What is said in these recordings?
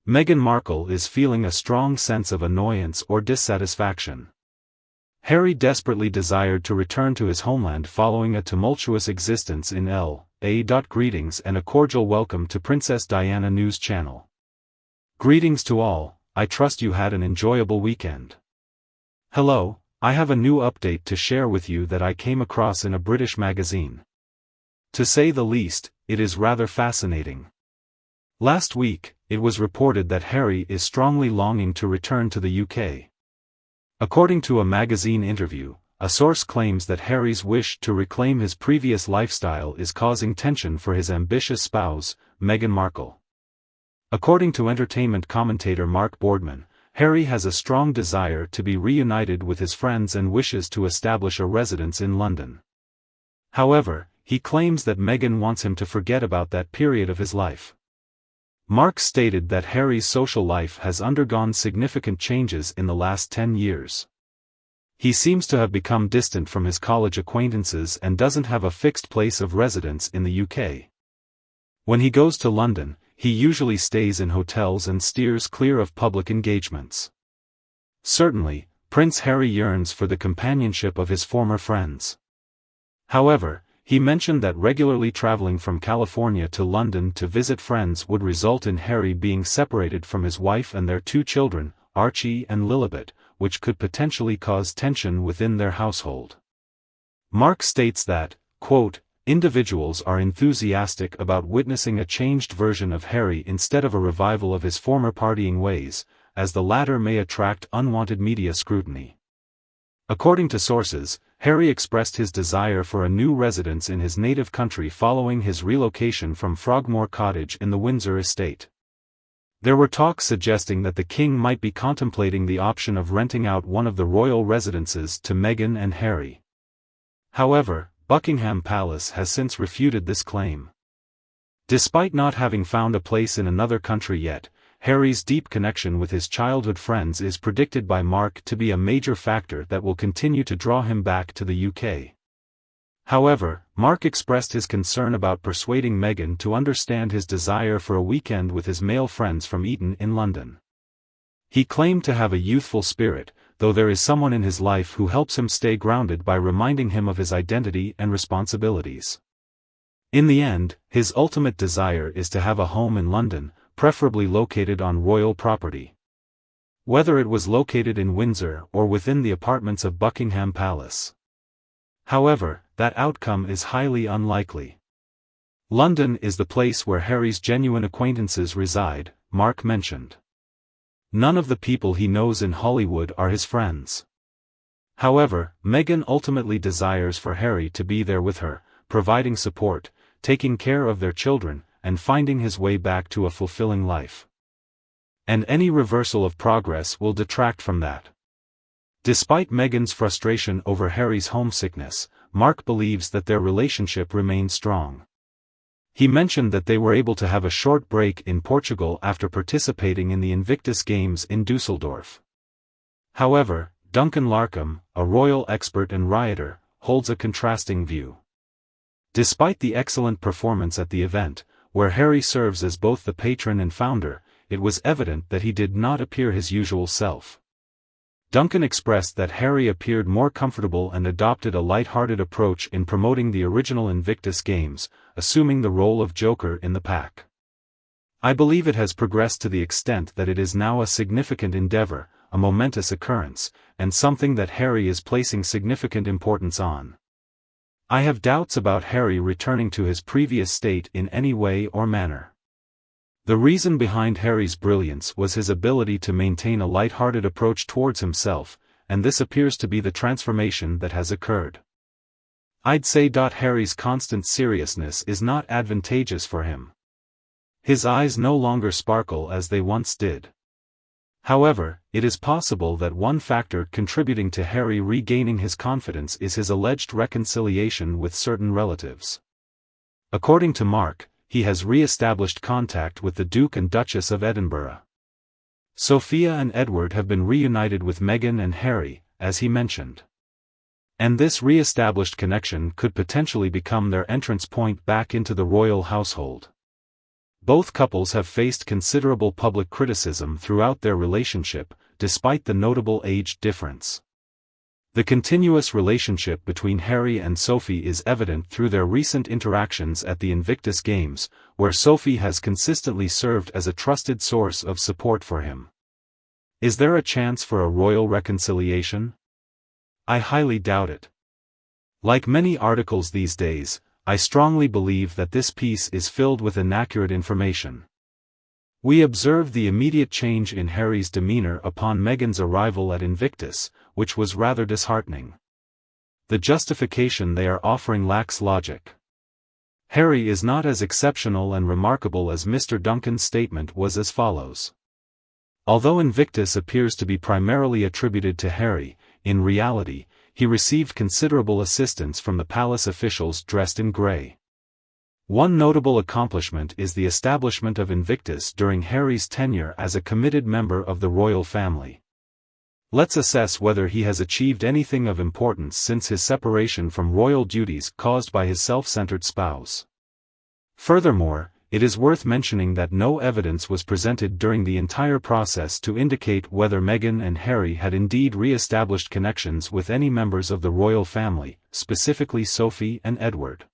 Meghan Markle is feeling a strong sense of annoyance or dissatisfaction. Harry desperately desired to return to his homeland following a tumultuous existence in L.A. Greetings and a cordial welcome to Princess Diana News Channel. Greetings to all, I trust you had an enjoyable weekend. Hello, I have a new update to share with you that I came across in a British magazine. To say the least, it is rather fascinating. Last week, it was reported that Harry is strongly longing to return to the UK. According to a magazine interview, a source claims that Harry's wish to reclaim his previous lifestyle is causing tension for his ambitious spouse, Meghan Markle. According to entertainment commentator Mark Boardman, Harry has a strong desire to be reunited with his friends and wishes to establish a residence in London. However, he claims that Meghan wants him to forget about that period of his life. Mark stated that Harry's social life has undergone significant changes in the last 10 years. He seems to have become distant from his college acquaintances and doesn't have a fixed place of residence in the UK. When he goes to London, he usually stays in hotels and steers clear of public engagements. Certainly, Prince Harry yearns for the companionship of his former friends. However, he mentioned that regularly traveling from California to London to visit friends would result in Harry being separated from his wife and their 2 children, Archie and Lilibet, which could potentially cause tension within their household. Mark states that, quote, individuals are enthusiastic about witnessing a changed version of Harry instead of a revival of his former partying ways, as the latter may attract unwanted media scrutiny. According to sources, Harry expressed his desire for a new residence in his native country following his relocation from Frogmore Cottage in the Windsor estate. There were talks suggesting that the king might be contemplating the option of renting out one of the royal residences to Meghan and Harry. However, Buckingham Palace has since refuted this claim. Despite not having found a place in another country yet, Harry's deep connection with his childhood friends is predicted by Mark to be a major factor that will continue to draw him back to the UK. However, Mark expressed his concern about persuading Meghan to understand his desire for a weekend with his male friends from Eton in London. He claimed to have a youthful spirit, though there is someone in his life who helps him stay grounded by reminding him of his identity and responsibilities. In the end, his ultimate desire is to have a home in London, preferably located on royal property. Whether it was located in Windsor or within the apartments of Buckingham Palace. However, that outcome is highly unlikely. London is the place where Harry's genuine acquaintances reside, Mark mentioned. None of the people he knows in Hollywood are his friends. However, Meghan ultimately desires for Harry to be there with her, providing support, taking care of their children, and finding his way back to a fulfilling life. And any reversal of progress will detract from that. Despite Meghan's frustration over Harry's homesickness, Mark believes that their relationship remains strong. He mentioned that they were able to have a short break in Portugal after participating in the Invictus Games in Dusseldorf. However, Duncan Larcombe, a royal expert and rioter, holds a contrasting view. Despite the excellent performance at the event, where Harry serves as both the patron and founder, it was evident that he did not appear his usual self. Duncan expressed that Harry appeared more comfortable and adopted a light-hearted approach in promoting the original Invictus Games, assuming the role of Joker in the pack. I believe it has progressed to the extent that it is now a significant endeavor, a momentous occurrence, and something that Harry is placing significant importance on. I have doubts about Harry returning to his previous state in any way or manner. The reason behind Harry's brilliance was his ability to maintain a light-hearted approach towards himself, and this appears to be the transformation that has occurred. I'd say Harry's constant seriousness is not advantageous for him. His eyes no longer sparkle as they once did. However, it is possible that one factor contributing to Harry regaining his confidence is his alleged reconciliation with certain relatives. According to Mark, he has re-established contact with the Duke and Duchess of Edinburgh. Sophia and Edward have been reunited with Meghan and Harry, as he mentioned. And this re-established connection could potentially become their entrance point back into the royal household. Both couples have faced considerable public criticism throughout their relationship, despite the notable age difference. The continuous relationship between Harry and Sophie is evident through their recent interactions at the Invictus Games, where Sophie has consistently served as a trusted source of support for him. Is there a chance for a royal reconciliation? I highly doubt it. Like many articles these days, I strongly believe that this piece is filled with inaccurate information. We observed the immediate change in Harry's demeanor upon Meghan's arrival at Invictus, which was rather disheartening. The justification they are offering lacks logic. Harry is not as exceptional and remarkable as Mr. Duncan's statement was as follows. Although Invictus appears to be primarily attributed to Harry, in reality, he received considerable assistance from the palace officials dressed in grey. One notable accomplishment is the establishment of Invictus during Harry's tenure as a committed member of the royal family. Let's assess whether he has achieved anything of importance since his separation from royal duties caused by his self-centered spouse. Furthermore, it is worth mentioning that no evidence was presented during the entire process to indicate whether Meghan and Harry had indeed re-established connections with any members of the royal family, specifically Sophie and Edward.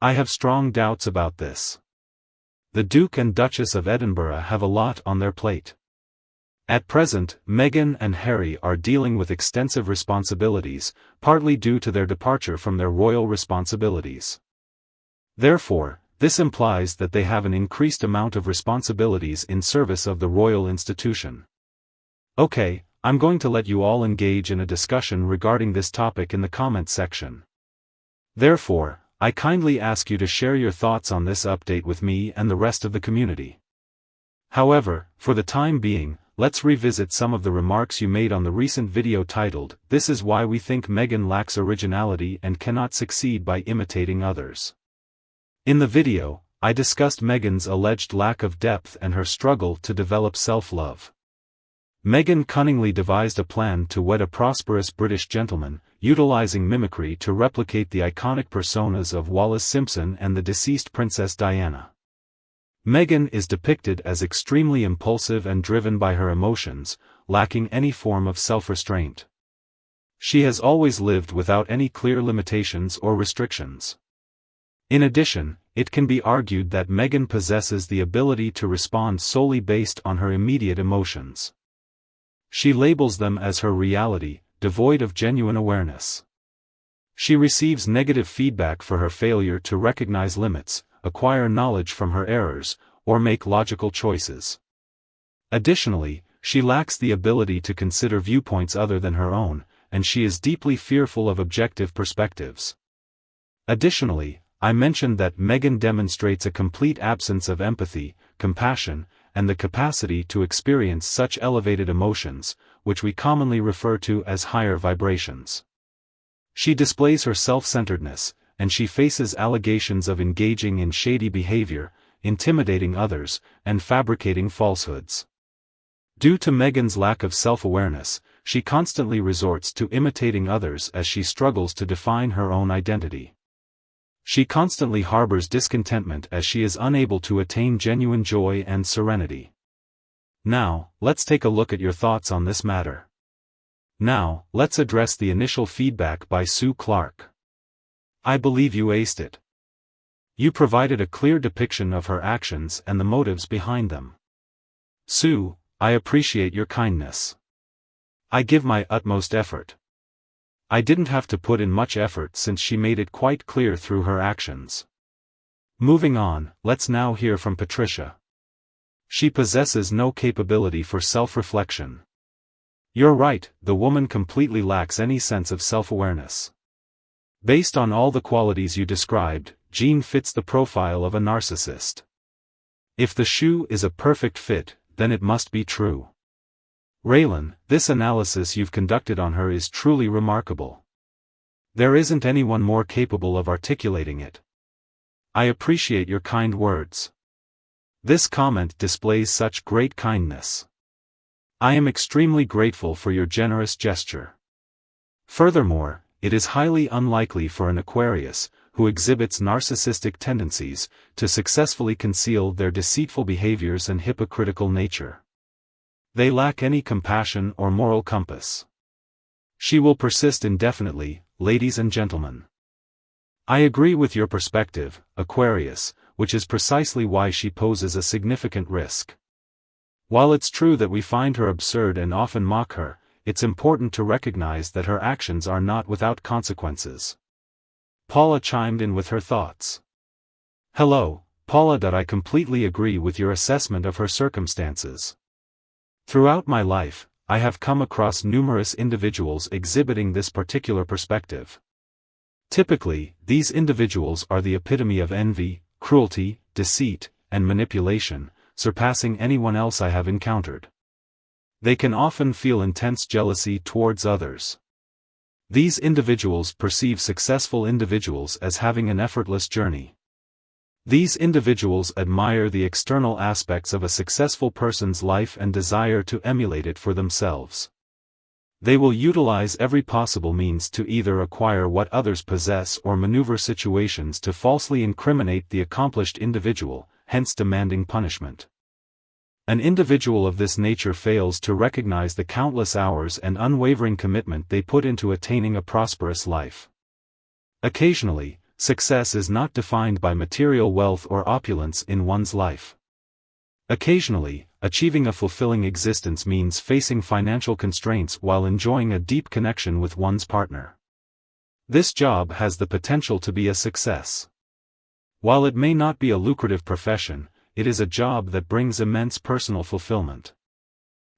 I have strong doubts about this. The Duke and Duchess of Edinburgh have a lot on their plate. At present, Meghan and Harry are dealing with extensive responsibilities, partly due to their departure from their royal responsibilities. Therefore, this implies that they have an increased amount of responsibilities in service of the royal institution. Okay, I'm going to let you all engage in a discussion regarding this topic in the comment section. Therefore, I kindly ask you to share your thoughts on this update with me and the rest of the community. However, for the time being, let's revisit some of the remarks you made on the recent video titled, "This is why we think Meghan lacks originality and cannot succeed by imitating others." In the video, I discussed Meghan's alleged lack of depth and her struggle to develop self-love. Meghan cunningly devised a plan to wed a prosperous British gentleman, utilizing mimicry to replicate the iconic personas of Wallis Simpson and the deceased Princess Diana. Meghan is depicted as extremely impulsive and driven by her emotions, lacking any form of self-restraint. She has always lived without any clear limitations or restrictions. In addition, it can be argued that Meghan possesses the ability to respond solely based on her immediate emotions. She labels them as her reality, devoid of genuine awareness. She receives negative feedback for her failure to recognize limits, acquire knowledge from her errors, or make logical choices. Additionally, she lacks the ability to consider viewpoints other than her own, and she is deeply fearful of objective perspectives. Additionally, I mentioned that Meghan demonstrates a complete absence of empathy, compassion, and the capacity to experience such elevated emotions, which we commonly refer to as higher vibrations. She displays her self-centeredness, and she faces allegations of engaging in shady behavior, intimidating others, and fabricating falsehoods. Due to Meghan's lack of self-awareness, she constantly resorts to imitating others as she struggles to define her own identity. She constantly harbors discontentment as she is unable to attain genuine joy and serenity. Now, let's take a look at your thoughts on this matter. Now, let's address the initial feedback by Sue Clark. I believe you aced it. You provided a clear depiction of her actions and the motives behind them. Sue, I appreciate your kindness. I give my utmost effort. I didn't have to put in much effort since she made it quite clear through her actions. Moving on, let's now hear from Patricia. She possesses no capability for self-reflection. You're right, the woman completely lacks any sense of self-awareness. Based on all the qualities you described, Jean fits the profile of a narcissist. If the shoe is a perfect fit, then it must be true. Raylan, this analysis you've conducted on her is truly remarkable. There isn't anyone more capable of articulating it. I appreciate your kind words. This comment displays such great kindness. I am extremely grateful for your generous gesture. Furthermore, it is highly unlikely for an Aquarius, who exhibits narcissistic tendencies, to successfully conceal their deceitful behaviors and hypocritical nature. They lack any compassion or moral compass. She will persist indefinitely, ladies and gentlemen. I agree with your perspective, Aquarius, which is precisely why she poses a significant risk. While it's true that we find her absurd and often mock her, it's important to recognize that her actions are not without consequences. Paula chimed in with her thoughts. Hello, Paula. I completely agree with your assessment of her circumstances. Throughout my life, I have come across numerous individuals exhibiting this particular perspective. Typically, these individuals are the epitome of envy, cruelty, deceit, and manipulation, surpassing anyone else I have encountered. They can often feel intense jealousy towards others. These individuals perceive successful individuals as having an effortless journey. These individuals admire the external aspects of a successful person's life and desire to emulate it for themselves. They will utilize every possible means to either acquire what others possess or maneuver situations to falsely incriminate the accomplished individual, hence demanding punishment. An individual of this nature fails to recognize the countless hours and unwavering commitment they put into attaining a prosperous life. Occasionally, success is not defined by material wealth or opulence in one's life. Occasionally, achieving a fulfilling existence means facing financial constraints while enjoying a deep connection with one's partner. This job has the potential to be a success. While it may not be a lucrative profession, it is a job that brings immense personal fulfillment.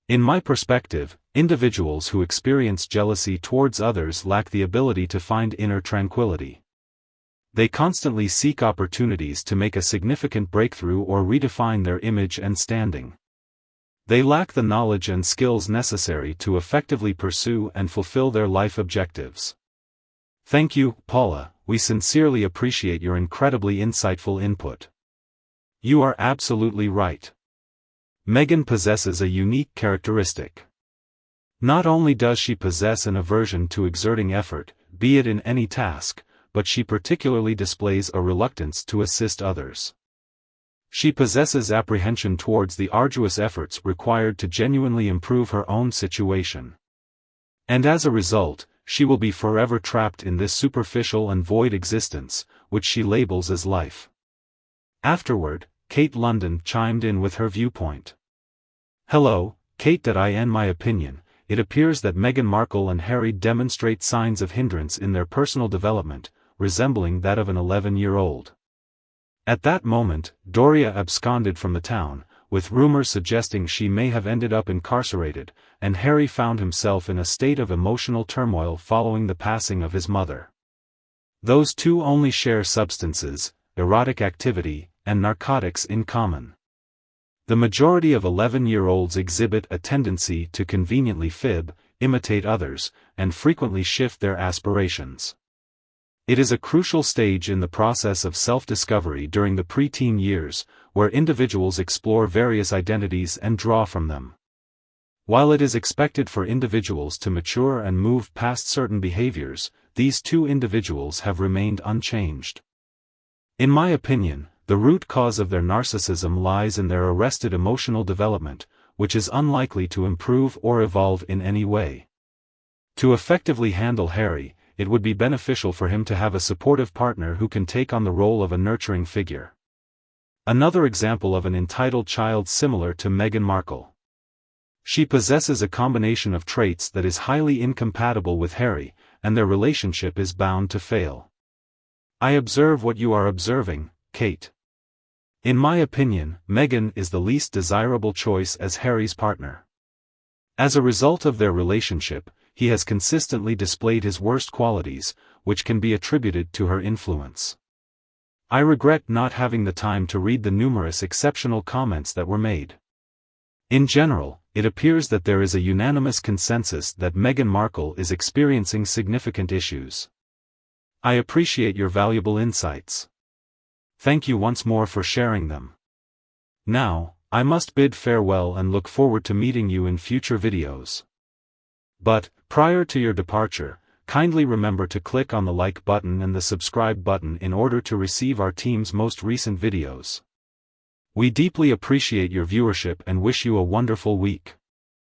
In my perspective, individuals who experience jealousy towards others lack the ability to find inner tranquility. They constantly seek opportunities to make a significant breakthrough or redefine their image and standing. They lack the knowledge and skills necessary to effectively pursue and fulfill their life objectives. Thank you, Paula. We sincerely appreciate your incredibly insightful input. You are absolutely right. Meghan possesses a unique characteristic. Not only does she possess an aversion to exerting effort, be it in any task, but she particularly displays a reluctance to assist others. She possesses apprehension towards the arduous efforts required to genuinely improve her own situation. And as a result, she will be forever trapped in this superficial and void existence, which she labels as life. Afterward, Kate London chimed in with her viewpoint. Hello, Kate. In my opinion, it appears that Meghan Markle and Harry demonstrate signs of hindrance in their personal development, resembling that of an 11-year-old. At that moment, Doria absconded from the town, with rumors suggesting she may have ended up incarcerated, and Harry found himself in a state of emotional turmoil following the passing of his mother. Those two only share substances, erotic activity, and narcotics in common. The majority of 11-year-olds exhibit a tendency to conveniently fib, imitate others, and frequently shift their aspirations. It is a crucial stage in the process of self-discovery during the preteen years, where individuals explore various identities and draw from them. While it is expected for individuals to mature and move past certain behaviors, these two individuals have remained unchanged. In my opinion, the root cause of their narcissism lies in their arrested emotional development, which is unlikely to improve or evolve in any way. To effectively handle Harry, it would be beneficial for him to have a supportive partner who can take on the role of a nurturing figure. Another example of an entitled child similar to Meghan Markle. She possesses a combination of traits that is highly incompatible with Harry, and their relationship is bound to fail. I observe what you are observing, Kate. In my opinion, Meghan is the least desirable choice as Harry's partner. As a result of their relationship, he has consistently displayed his worst qualities, which can be attributed to her influence. I regret not having the time to read the numerous exceptional comments that were made. In general, it appears that there is a unanimous consensus that Meghan Markle is experiencing significant issues. I appreciate your valuable insights. Thank you once more for sharing them. Now, I must bid farewell and look forward to meeting you in future videos. But, prior to your departure, Kindly remember to click on the like button and the subscribe button in order to receive our team's most recent videos. We deeply appreciate your viewership and wish you a wonderful week.